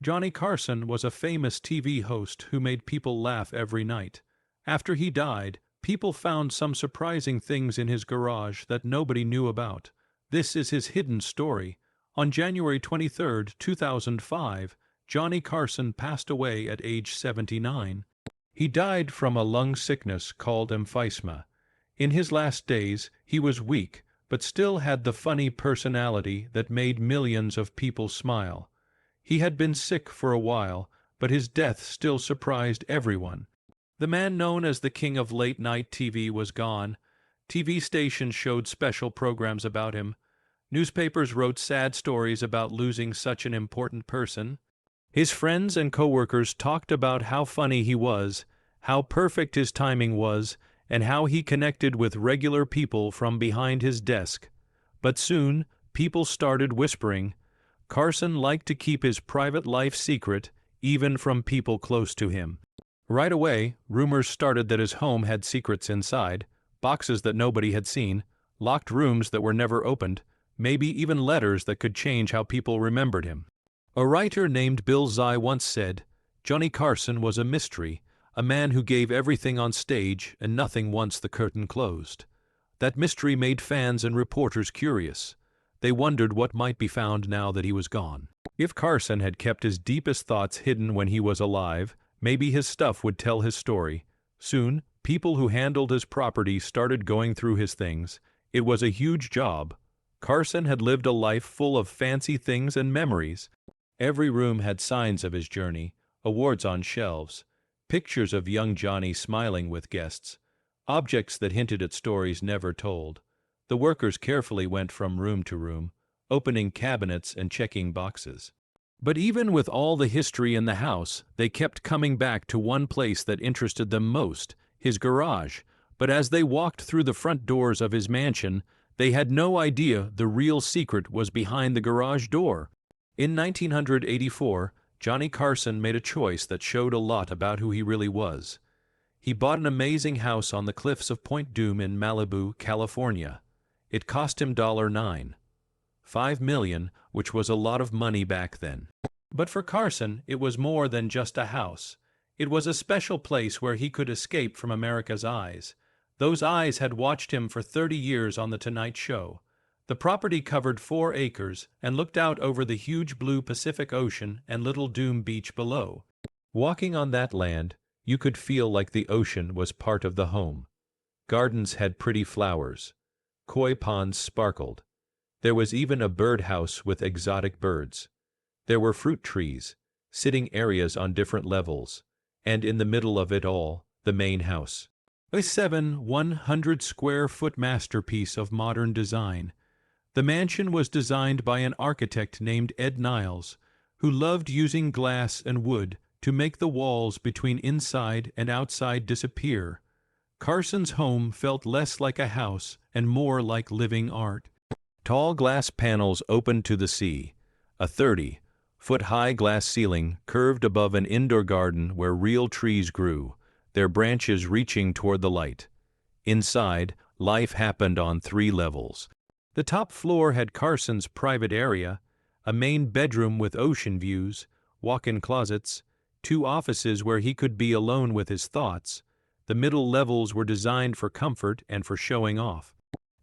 Johnny Carson was a famous TV host who made people laugh every night. After he died, people found some surprising things in his garage that nobody knew about. This is his hidden story. On January 23, 2005, Johnny Carson passed away at age 79. He died from a lung sickness called emphysema. In his last days, he was weak, but still had the funny personality that made millions of people smile. He had been sick for a while, but his death still surprised everyone. The man known as the king of late-night TV was gone. TV stations showed special programs about him. Newspapers wrote sad stories about losing such an important person. His friends and coworkers talked about how funny he was, how perfect his timing was, and how he connected with regular people from behind his desk. But soon, people started whispering. Carson liked to keep his private life secret, even from people close to him. Right away, rumors started that his home had secrets inside, boxes that nobody had seen, locked rooms that were never opened, maybe even letters that could change how people remembered him. A writer named Bill Nye once said, "Johnny Carson was a mystery, a man who gave everything on stage and nothing once the curtain closed." That mystery made fans and reporters curious. They wondered what might be found now that he was gone. If Carson had kept his deepest thoughts hidden when he was alive, maybe his stuff would tell his story. Soon, people who handled his property started going through his things. It was a huge job. Carson had lived a life full of fancy things and memories. Every room had signs of his journey, awards on shelves, pictures of young Johnny smiling with guests, objects that hinted at stories never told. The workers carefully went from room to room, opening cabinets and checking boxes. But even with all the history in the house, they kept coming back to one place that interested them most, his garage. But as they walked through the front doors of his mansion, they had no idea the real secret was behind the garage door. In 1984, Johnny Carson made a choice that showed a lot about who he really was. He bought an amazing house on the cliffs of Point Dume in Malibu, California. It cost him $5 million, which was a lot of money back then. But for Carson, it was more than just a house. It was a special place where he could escape from America's eyes. Those eyes had watched him for 30 years on The Tonight Show. The property covered 4 acres and looked out over the huge blue Pacific Ocean and Little Dume Beach below. Walking on that land, you could feel like the ocean was part of the home. Gardens had pretty flowers. Koi ponds sparkled. There was even a birdhouse with exotic birds. There were fruit trees, sitting areas on different levels, and in the middle of it all, the main house. A 100-square-foot masterpiece of modern design. The mansion was designed by an architect named Ed Niles, who loved using glass and wood to make the walls between inside and outside disappear. Carson's home felt less like a house and more like living art. Tall glass panels opened to the sea. A 30-foot-high glass ceiling curved above an indoor garden where real trees grew, their branches reaching toward the light. Inside, life happened on 3 levels. The top floor had Carson's private area, a main bedroom with ocean views, walk-in closets, 2 offices where he could be alone with his thoughts. The middle levels were designed for comfort and for showing off.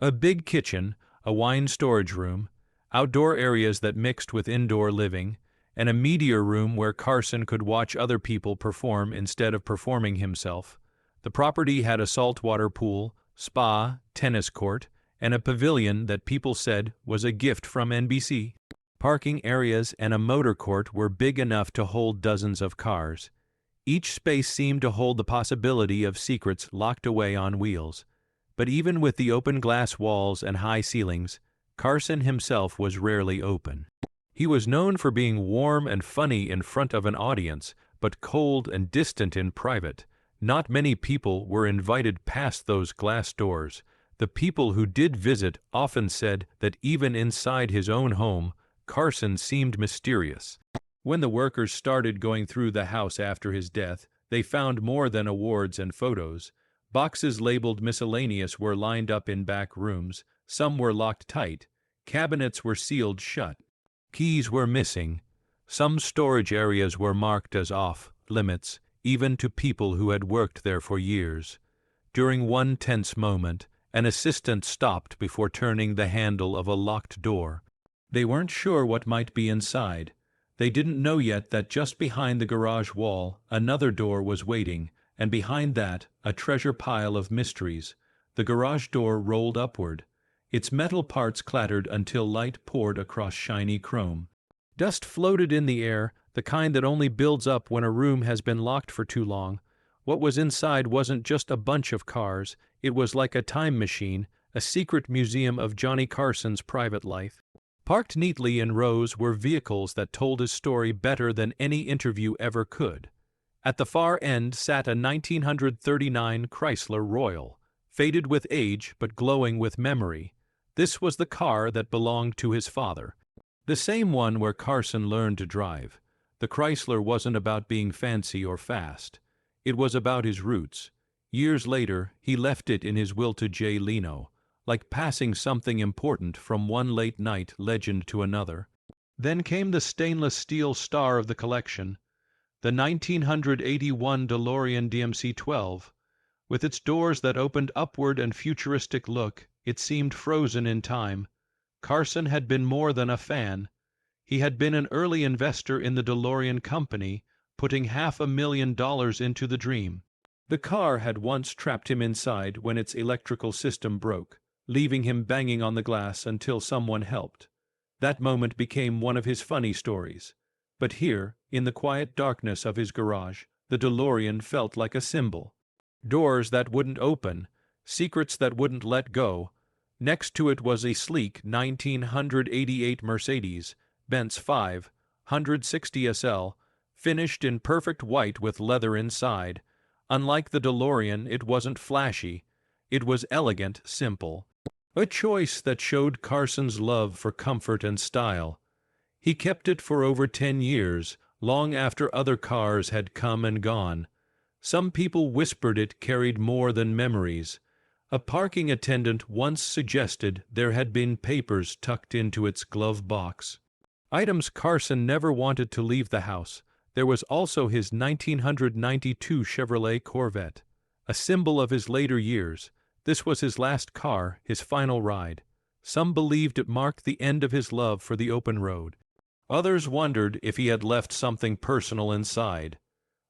A big kitchen, a wine storage room, outdoor areas that mixed with indoor living, and a media room where Carson could watch other people perform instead of performing himself. The property had a saltwater pool, spa, tennis court, and a pavilion that people said was a gift from NBC. Parking areas and a motor court were big enough to hold dozens of cars. Each space seemed to hold the possibility of secrets locked away on wheels. But even with the open glass walls and high ceilings, Carson himself was rarely open. He was known for being warm and funny in front of an audience, but cold and distant in private. Not many people were invited past those glass doors. The people who did visit often said that even inside his own home, Carson seemed mysterious. When the workers started going through the house after his death, they found more than awards and photos. Boxes labeled miscellaneous were lined up in back rooms. Some were locked tight. Cabinets were sealed shut. Keys were missing. Some storage areas were marked as off-limits, even to people who had worked there for years. During one tense moment, an assistant stopped before turning the handle of a locked door. They weren't sure what might be inside. They didn't know yet that just behind the garage wall, another door was waiting, and behind that, a treasure pile of mysteries. The garage door rolled upward. Its metal parts clattered until light poured across shiny chrome. Dust floated in the air, the kind that only builds up when a room has been locked for too long. What was inside wasn't just a bunch of cars, it was like a time machine, a secret museum of Johnny Carson's private life. Parked neatly in rows were vehicles that told his story better than any interview ever could. At the far end sat a 1939 Chrysler Royal, faded with age but glowing with memory. This was the car that belonged to his father, the same one where Carson learned to drive. The Chrysler wasn't about being fancy or fast. It was about his roots. Years later, he left it in his will to Jay Leno, like passing something important from one late-night legend to another. Then came the stainless steel star of the collection, the 1981 DeLorean DMC-12. With its doors that opened upward and futuristic look, it seemed frozen in time. Carson had been more than a fan. He had been an early investor in the DeLorean company, putting $500,000 into the dream. The car had once trapped him inside when its electrical system broke, leaving him banging on the glass until someone helped. That moment became one of his funny stories. But here, in the quiet darkness of his garage, the DeLorean felt like a symbol. Doors that wouldn't open, secrets that wouldn't let go. Next to it was a sleek 1988 Mercedes-Benz 560 SL, finished in perfect white with leather inside. Unlike the DeLorean, it wasn't flashy. It was elegant, simple. A choice that showed Carson's love for comfort and style. He kept it for over 10 years, long after other cars had come and gone. Some people whispered it carried more than memories. A parking attendant once suggested there had been papers tucked into its glove box. Items Carson never wanted to leave the house. There was also his 1992 Chevrolet Corvette, a symbol of his later years. This was his last car, his final ride. Some believed it marked the end of his love for the open road. Others wondered if he had left something personal inside.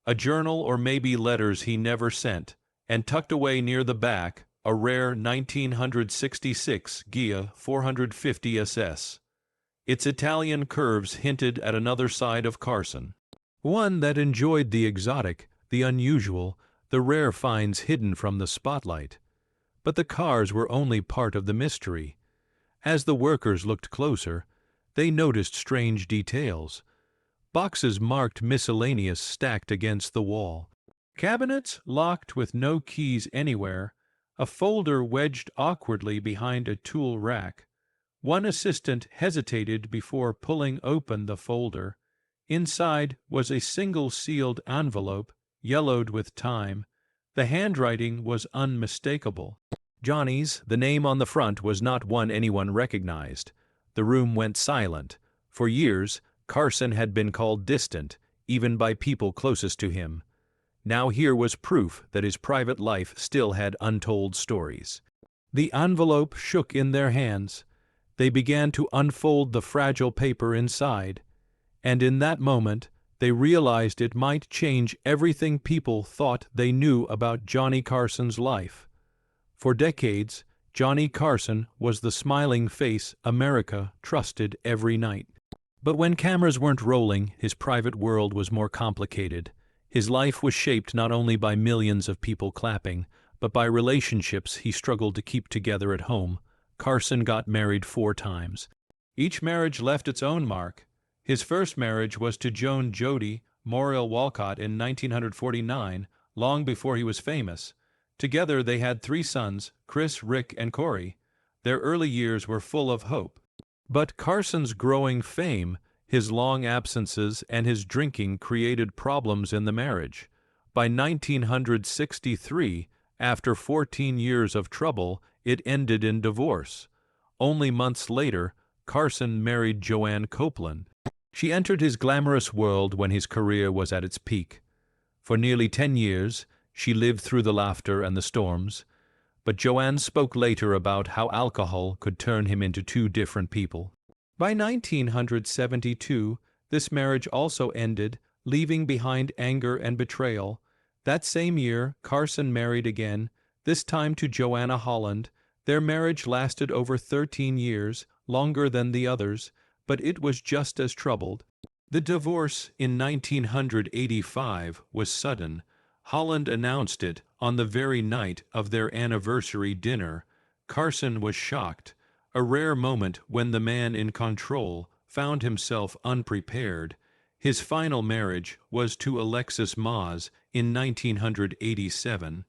A journal or maybe letters he never sent, and tucked away near the back, a rare 1966 Ghia 450 SS. Its Italian curves hinted at another side of Carson. One that enjoyed the exotic, the unusual, the rare finds hidden from the spotlight. But the cars were only part of the mystery. As the workers looked closer, they noticed strange details. Boxes marked miscellaneous stacked against the wall. Cabinets locked with no keys anywhere. A folder wedged awkwardly behind a tool rack. One assistant hesitated before pulling open the folder. Inside was a single sealed envelope, yellowed with time. The handwriting was unmistakable. Johnny's, the name on the front, was not one anyone recognized. The room went silent. For years, Carson had been called distant, even by people closest to him. Now here was proof that his private life still had untold stories. The envelope shook in their hands. They began to unfold the fragile paper inside. And in that moment, they realized it might change everything people thought they knew about Johnny Carson's life. For decades, Johnny Carson was the smiling face America trusted every night. But when cameras weren't rolling, his private world was more complicated. His life was shaped not only by millions of people clapping, but by relationships he struggled to keep together at home. Carson got married 4 times. Each marriage left its own mark. His first marriage was to Joan Jody Moriel Walcott in 1949, long before he was famous. Together they had 3 sons, Chris, Rick, and Corey. Their early years were full of hope. But Carson's growing fame, his long absences, and his drinking created problems in the marriage. By 1963, after 14 years of trouble, it ended in divorce. Only months later, Carson married Joanne Copeland. She entered his glamorous world when his career was at its peak. For nearly 10 years, she lived through the laughter and the storms, but Joanne spoke later about how alcohol could turn him into two different people. By 1972, this marriage also ended, leaving behind anger and betrayal. That same year, Carson married again, this time to Joanna Holland. Their marriage lasted over 13 years, longer than the others, but it was just as troubled. The divorce in 1985 was sudden. Holland announced it on the very night of their anniversary dinner. Carson was shocked, a rare moment when the man in control found himself unprepared. His final marriage was to Alexis Moss in 1987.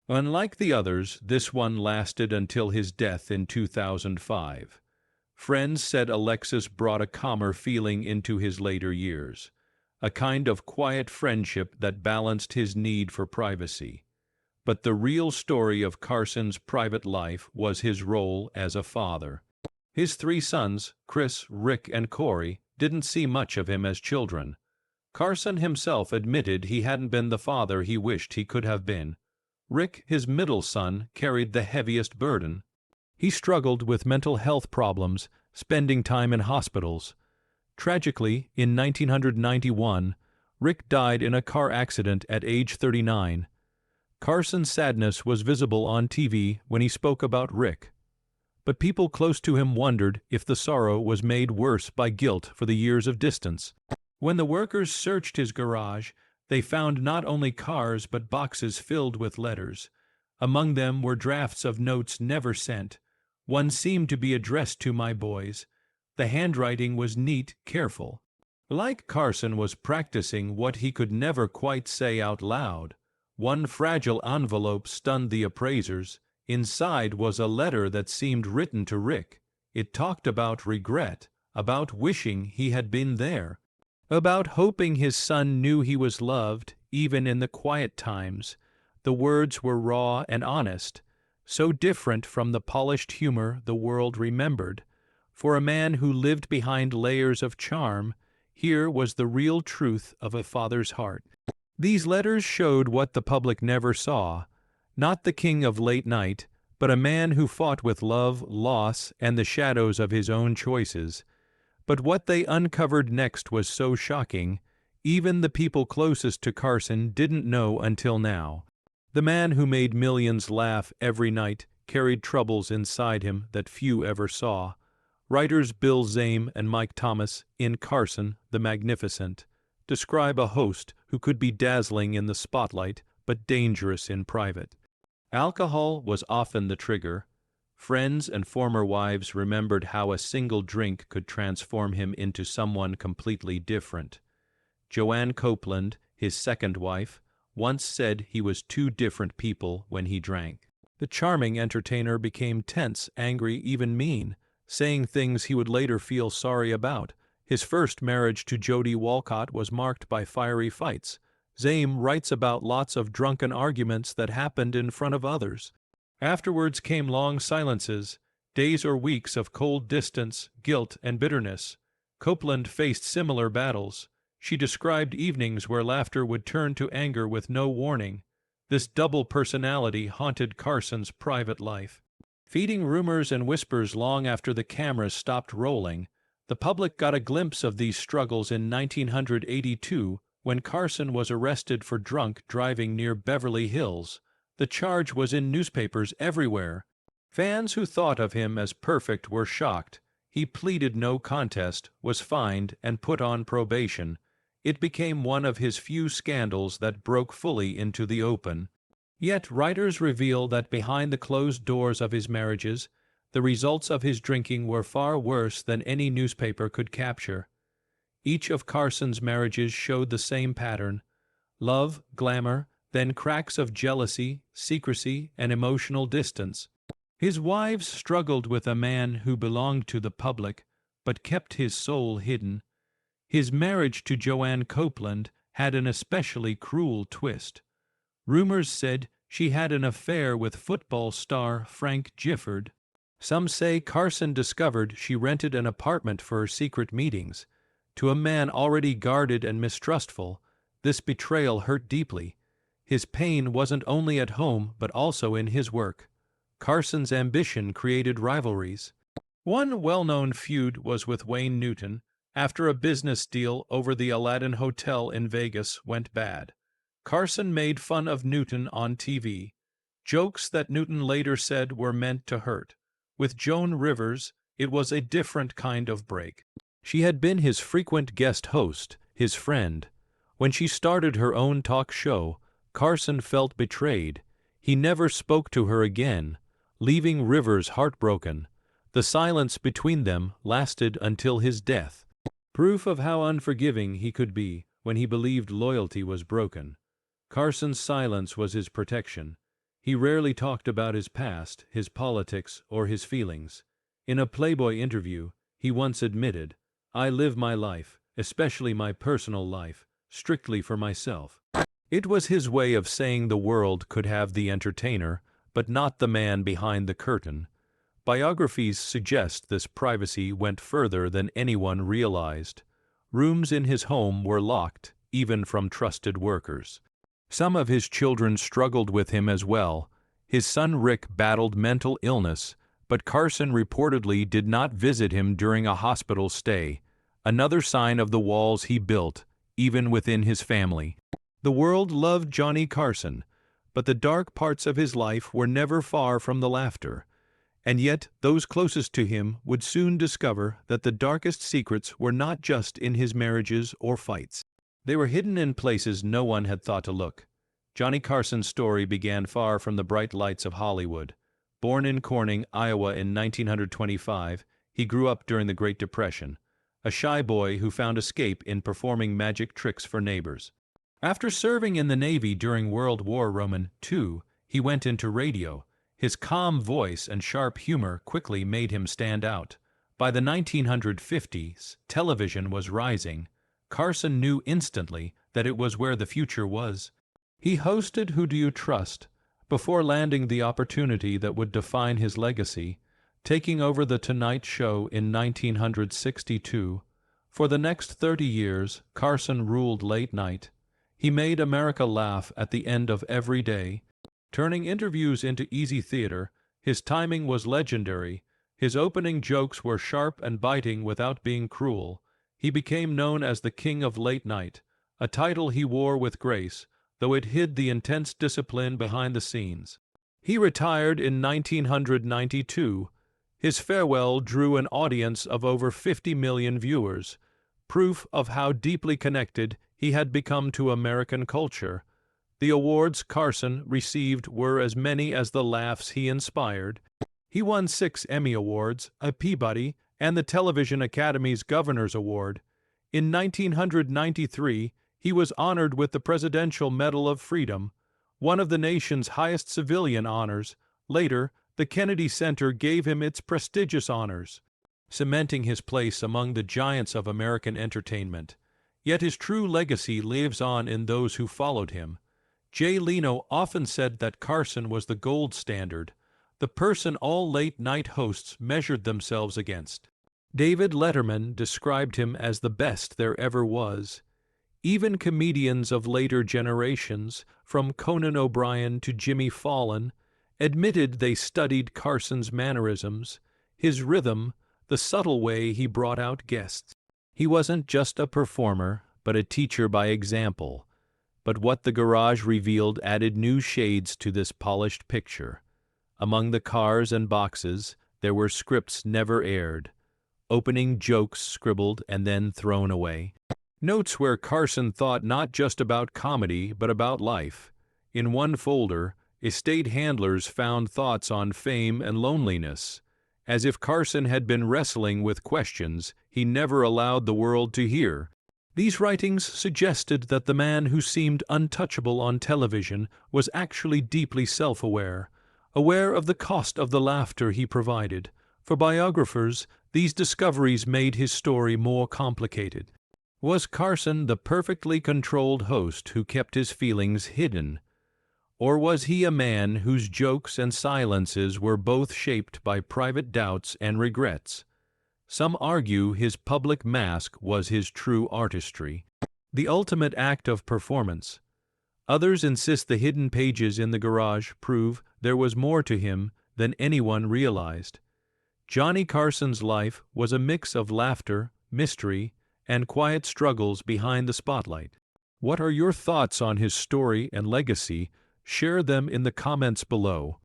Unlike the others, this one lasted until his death in 2005. Friends said Alexis brought a calmer feeling into his later years, a kind of quiet friendship that balanced his need for privacy. But the real story of Carson's private life was his role as a father. His 3 sons, Chris, Rick, and Corey, didn't see much of him as children. Carson himself admitted he hadn't been the father he wished he could have been. Rick, his middle son, carried the heaviest burden. He struggled with mental health problems, spending time in hospitals. Tragically, in 1991, Rick died in a car accident at age 39. Carson's sadness was visible on TV when he spoke about Rick. But people close to him wondered if the sorrow was made worse by guilt for the years of distance. When the workers searched his garage, they found not only cars but boxes filled with letters. Among them were drafts of notes never sent. One seemed to be addressed to my boys. The handwriting was neat, careful. Like Carson was practicing what he could never quite say out loud. One fragile envelope stunned the appraisers. Inside was a letter that seemed written to Rick. It talked about regret, about wishing he had been there, about hoping his son knew he was loved, even in the quiet times. The words were raw and honest, so different from the polished humor the world remembered. For a man who lived behind layers of charm, here was the real truth of a father's heart. These letters showed what the public never saw, not the king of late night, but a man who fought with love, loss, and the shadows of his own choices. But what they uncovered next was so shocking, even the people closest to Carson didn't know until now. The man who made millions laugh every night carried troubles inside him that few ever saw. Writers Bill Zame and Mike Thomas, in Carson the Magnificent, describe a host who could be dazzling in the spotlight but dangerous in private. Alcohol was often the trigger. Friends and former wives remembered how a single drink could transform him into someone completely different. Joanne Copeland, his second wife, once said he was 2 different people when he drank. The charming entertainer became tense, angry, even mean, saying things he would later feel sorry about. His first marriage to Jody Walcott was marked by fiery fights. Zame writes about lots of drunken arguments that happened in front of others. Afterwards came long silences, days or weeks of cold distance, guilt, and bitterness. Copeland faced similar battles. She described evenings where laughter would turn to anger with no warning. This double personality haunted Carson's private life. Feeding rumors and whispers long after the cameras stopped rolling, the public got a glimpse of these struggles in 1982 when Carson was arrested for drunk driving near Beverly Hills. The charge was in newspapers everywhere. Fans who thought of him as perfect were shocked. He pleaded no contest, was fined, and put on probation. It became one of his few scandals that broke fully into the open. Yet writers reveal that behind the closed doors of his marriages, the results of his drinking were far worse than any newspaper could capture. Each of Carson's marriages showed the same pattern: love, glamour, then cracks of jealousy, secrecy, and emotional distance. His wives struggled with a man who belonged to the public, but kept his soul hidden. His marriage to Joanne Copeland had an especially cruel twist. Rumors said she had an affair with football star Frank Gifford. Some say Carson discovered she rented an apartment for her secret meetings. To a man already guarded and mistrustful, this betrayal hurt deeply. His pain wasn't only at home but also in his work. Carson's ambition created rivalries. One well-known feud was with Wayne Newton after a business deal over the Aladdin Hotel in Vegas went bad. Carson made fun of Newton on TV, jokes that Newton later said were meant to hurt. With Joan Rivers, it was a different kind of break. She had been his frequent guest host, his friend. When she started her own talk show, Carson felt betrayed. He never spoke to her again, leaving Rivers heartbroken. The silence between them lasted until his death, proof of how unforgiving he could be when he believed loyalty was broken. Carson's silence was his protection. He rarely talked about his past, his politics, or his feelings. In a Playboy interview, he once admitted, "I live my life, especially my personal life, strictly for myself." It was his way of saying the world could have the entertainer, but not the man behind the curtain. Biographies suggest this privacy went further than anyone realized. Rooms in his home were locked, even from trusted workers. Some of his children struggled with him as well. His son Rick battled mental illness, but Carson reportedly did not visit him during a hospital stay, another sign of the walls he built, even within his family. The world loved Johnny Carson, but the dark parts of his life were never far from the laughter. And yet those closest to him would soon discover that the darkest secrets were not just in his marriages or fights. They were hidden in places no one had thought to look. Johnny Carson's story began far from the bright lights of Hollywood. Born in Corning, Iowa in 1925, he grew up during the Great Depression, a shy boy who found escape in performing magic tricks for neighbors. After serving in the Navy during World War II, he went into radio. His calm voice and sharp humor quickly made him stand out. By the 1950s, television was rising. Carson knew instantly that it was where the future was. He hosted Who Do You Trust? Before landing the opportunity that would define his legacy, taking over The Tonight Show in 1962. For the next 30 years, Carson ruled late night. He made America laugh at the end of every day. Turning interviews into easy theater, his timing was legendary. His opening jokes were sharp and biting without being cruel. He became known as the King of Late Night, a title he wore with grace, though it hid the intense discipline behind the scenes. He retired in 1992. His farewell drew an audience of over 50 million viewers, proof of how deeply connected he had become to American culture. The awards Carson received were as many as the laughs he inspired. He won 6 Emmy Awards, a Peabody, and the Television Academy's Governor's Award. In 1993, he was honored with the Presidential Medal of Freedom, one of the nation's highest civilian honors. Later, the Kennedy Center gave him its prestigious honors, cementing his place among the giants of American entertainment. Yet his true legacy lives on in those who followed him. Jay Leno often said that Carson was the gold standard, the person all late-night hosts measured themselves against. David Letterman described him as the best there ever was. Even comedians of later generations, from Conan O'Brien to Jimmy Fallon, admitted they studied Carson's mannerisms, his rhythm, the subtle way he brought out guests. He wasn't just a performer, but a teacher by example. But what the garage revealed added new shades to this polished picture. Among the cars and boxes, there were scripts never aired, opening jokes scribbled and then thrown away. Notes where Carson thought not just about comedy, but about life. In one folder, estate handlers found thoughts on fame and loneliness, as if Carson had been wrestling with questions he never allowed the world to hear. These writings suggested that the man who seemed untouchable on television was actually deeply self-aware, aware of the cost of the laughter he provided. For biographers, these discoveries made his story more complicated. Was Carson the perfectly controlled host who kept his feelings hidden? Or was he a man whose jokes and silences were both shaped by private doubts and regrets? Some argue his public mask was his true artistry, the ultimate act of performance. Others insist the hidden pages in the garage prove there was more to him than anyone realized. Johnny Carson's life was a mix of laughter, mystery, and quiet struggles behind the spotlight. What are your thoughts on his story and legacy? Share them in the comments below.